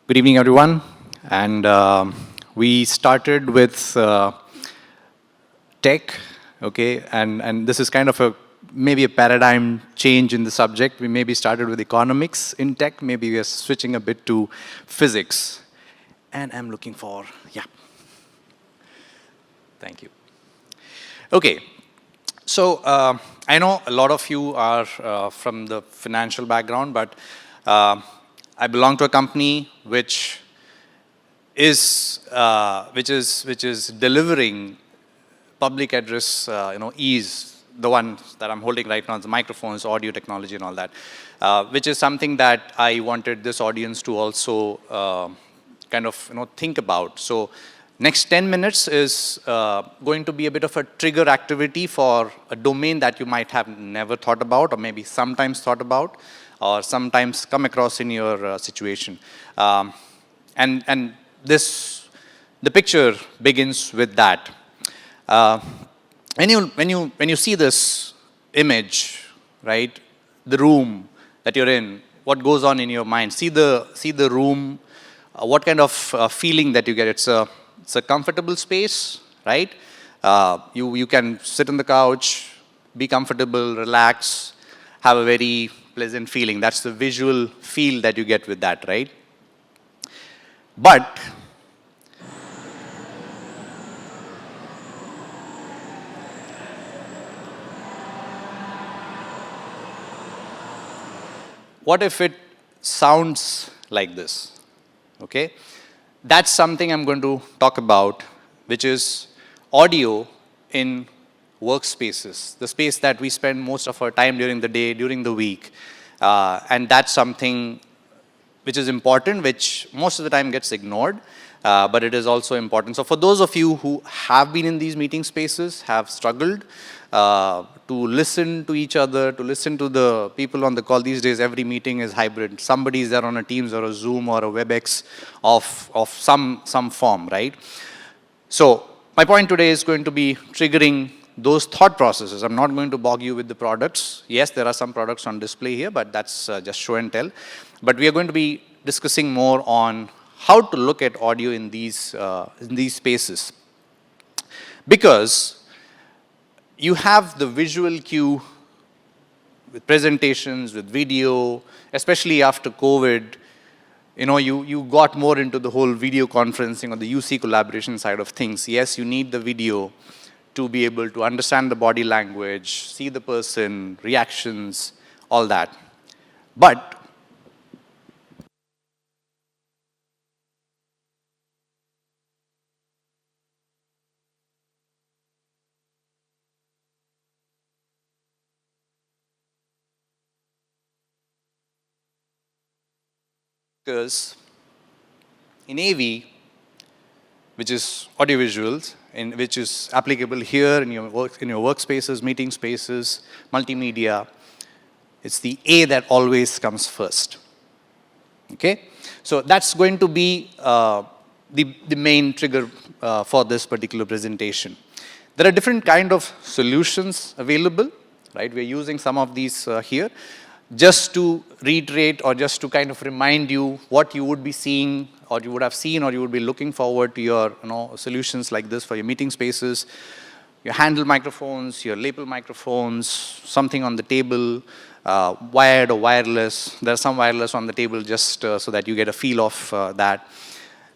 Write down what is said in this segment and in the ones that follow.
Good evening, everyone. And we started with tech, okay? And this is kind of maybe a paradigm change in the subject. We maybe started with economics in tech. Maybe we are switching a bit to physics. And I'm looking for, yeah. Thank you. Okay. So I know a lot of you are from the financial background, but I belong to a company which is delivering public address, ease. The one that I'm holding right now, the microphones, audio technology, and all that, which is something that I wanted this audience to also kind of think about. So next 10 minutes is going to be a bit of a trigger activity for a domain that you might have never thought about, or maybe sometimes thought about, or sometimes come across in your situation. And the picture begins with that. When you see this image, right, the room that you're in, what goes on in your mind? See the room. What kind of feeling that you get? It's a comfortable space, right? You can sit on the couch, be comfortable, relax, have a very pleasant feeling. That's the visual feel that you get with that, right? But what if it sounds like this? Okay? That's something I'm going to talk about, which is audio in workspaces, the space that we spend most of our time during the day, during the week. And that's something which is important, which most of the time gets ignored, but it is also important. So for those of you who have been in these meeting spaces, have struggled to listen to each other, to listen to the people on the call. These days, every meeting is hybrid. Somebody is there on a Teams or a Zoom or a WebEx of some form, right? So my point today is going to be triggering those thought processes. I'm not going to bog you with the products. Yes, there are some products on display here, but that's just show and tell. But we are going to be discussing more on how to look at audio in these spaces. Because you have the visual cue with presentations, with video, especially after COVID. You got more into the whole video conferencing or the UC collaboration side of things. Yes, you need the video to be able to understand the body language, see the person, reactions, all that. But because in AV, which is audiovisuals, which is applicable here in your workspaces, meeting spaces, multimedia, it's the A that always comes first. Okay? So that's going to be the main trigger for this particular presentation. There are different kind of solutions available, right? We're using some of these here. Just to reiterate or just to kind of remind you what you would be seeing or you would have seen or you would be looking forward to your solutions like this for your meeting spaces, your handle microphones, your lapel microphones, something on the table, wired or wireless. There's some wireless on the table just so that you get a feel of that.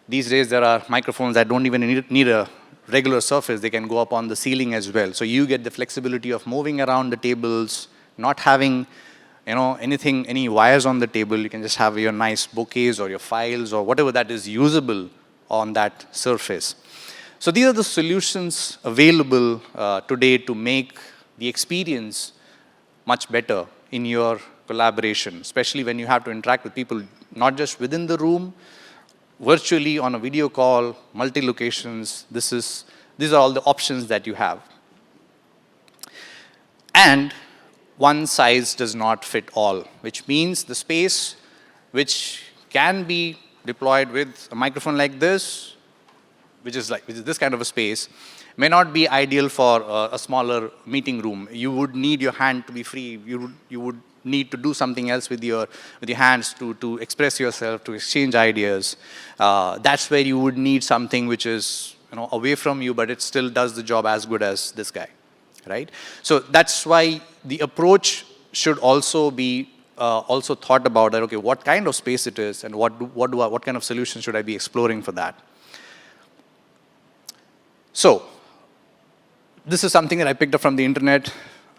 These days there are microphones that don't even need a regular surface. They can go up on the ceiling as well. So you get the flexibility of moving around the tables, not having any wires on the table. You can just have your nice bouquets or your files or whatever that is usable on that surface. So these are the solutions available today to make the experience much better in your collaboration, especially when you have to interact with people, not just within the room, virtually on a video call, multi-locations. These are all the options that you have. And one size does not fit all, which means the space which can be deployed with a microphone like this, which is this kind of a space, may not be ideal for a smaller meeting room. You would need your hand to be free. You would need to do something else with your hands to express yourself, to exchange ideas, that's where you would need something which is away from you, but it still does the job as good as this guy, right? So that's why the approach should also be also thought about that, okay, what kind of space it is and what kind of solution should I be exploring for that. So this is something that I picked up from the internet.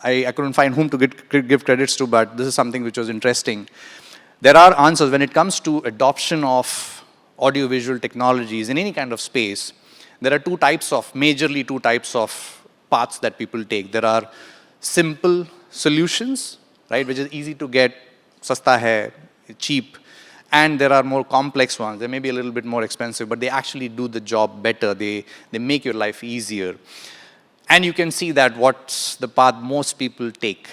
I couldn't find whom to give credits to, but this is something which was interesting. There are answers when it comes to adoption of audiovisual technologies in any kind of space. There are majorly two types of paths that people take. There are simple solutions, right, which is easy to get, sasta hai, cheap, and there are more complex ones. They may be a little bit more expensive, but they actually do the job better. They make your life easier. And you can see that what's the path most people take,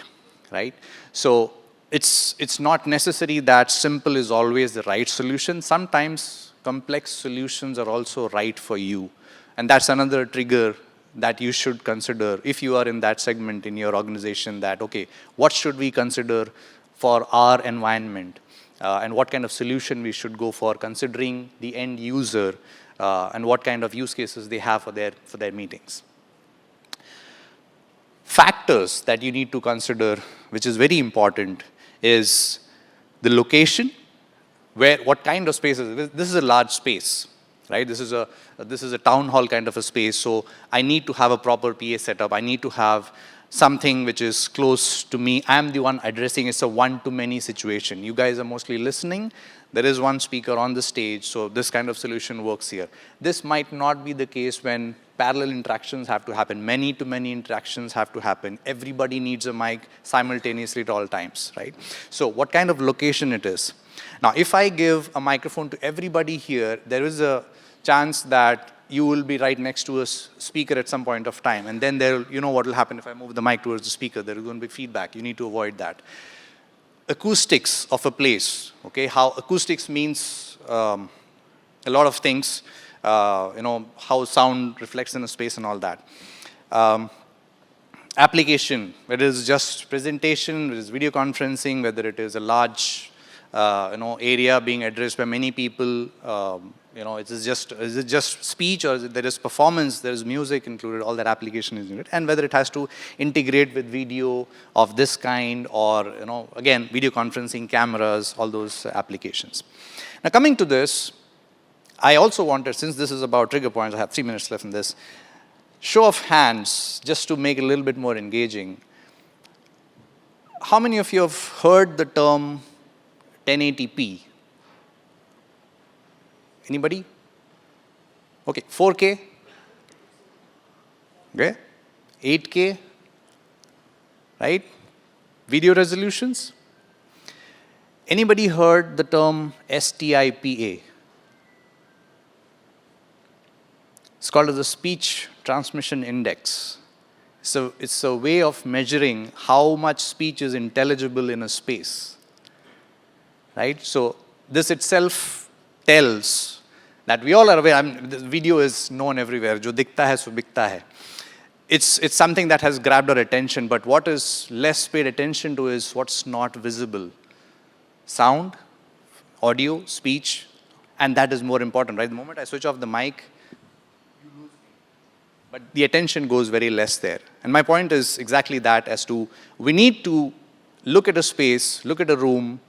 right? So it's not necessary that simple is always the right solution. Sometimes complex solutions are also right for you. And that's another trigger that you should consider if you are in that segment in your organization, that, okay, what should we consider for our environment? And what kind of solution we should go for, considering the end user and what kind of use cases they have for their meetings. Factors that you need to consider, which is very important, is the location, what kind of space is it? This is a large space, right? This is a town hall kind of a space, so I need to have a proper PA setup. I need to have something which is close to me. I'm the one addressing. It's a one-to-many situation. You guys are mostly listening. There is one speaker on the stage, so this kind of solution works here. This might not be the case when parallel interactions have to happen. Many-to-many interactions have to happen. Everybody needs a mic simultaneously at all times, right? So what kind of location it is? Now, if I give a microphone to everybody here, there is a chance that you will be right next to a speaker at some point of time. And then what will happen if I move the mic towards the speaker? There is going to be feedback. You need to avoid that. Acoustics of a place, okay? How acoustics means a lot of things, how sound reflects in a space and all that. Application, whether it is just presentation, whether it is video conferencing, whether it is a large area being addressed by many people, is it just speech, or there is performance, there is music included, all that application is included, and whether it has to integrate with video of this kind, or again, video conferencing, cameras, all those applications. Now coming to this, I also wanted, since this is about trigger points, I have 3 minutes left in this, show of hands, just to make it a little bit more engaging. How many of you have heard the term 1080p? Anybody? Okay, 4K? Okay, 8K? Right? Video resolutions? Anybody heard the term STIPA? It's called as the Speech Transmission Index. So it's a way of measuring how much speech is intelligible in a space, right? So this itself tells that we all are aware. This video is known everywhere. Jo dikhta hai, so bikta hai. It's something that has grabbed our attention, but what is less paid attention to is what's not visible. Sound, audio, speech, and that is more important, right? The moment I switch off the mic, but the attention goes very less there. And my point is exactly that, as to we need to look at a space, look at a room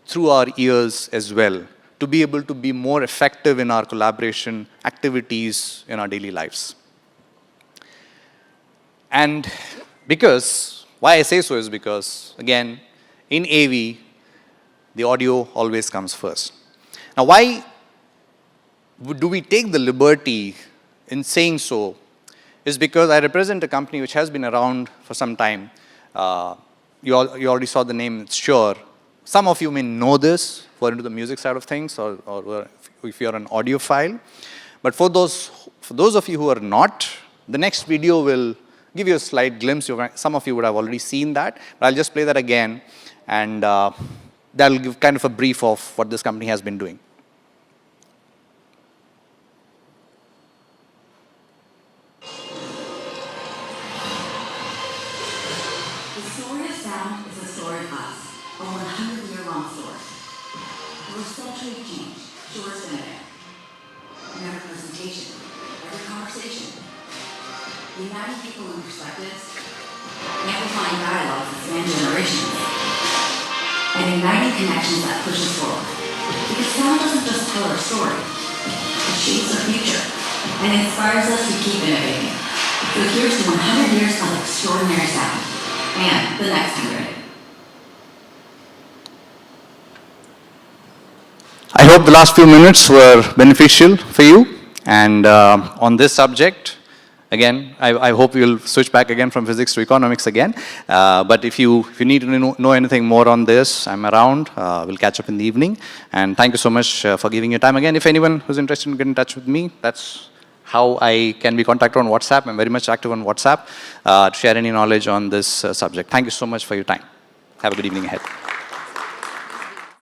through our ears as well, to be able to be more effective in our collaboration activities in our daily lives. And why I say so is because, again, in AV, the audio always comes first. Now, why do we take the liberty in saying so? Is because I represent a company which has been around for some time. You already saw the name, it's Shure. Some of you may know this, who are into the music side of things, or if you're an audiophile. But for those of you who are not, the next video will give you a slight glimpse. Some of you would have already seen that, but I'll just play that again, and that'll give kind of a brief of what this company has been doing. The story of sound is a story of us. Uniting people and perspectives, amplifying dialogues that span generations, and igniting connections that push us forward. Because sound doesn't just tell our story, it shapes our future and inspires us to keep innovating. So here's to 100 years of extraordinary sound and the next 100. I hope the last few minutes were beneficial for you. And on this subject, again, I hope you'll switch back again from physics to economics again. But if you need to know anything more on this, I'm around. We'll catch up in the evening. And thank you so much for giving your time again. If anyone who's interested in getting in touch with me, that's how I can be contacted on WhatsApp. I'm very much active on WhatsApp to share any knowledge on this subject. Thank you so much for your time. Have a good evening ahead.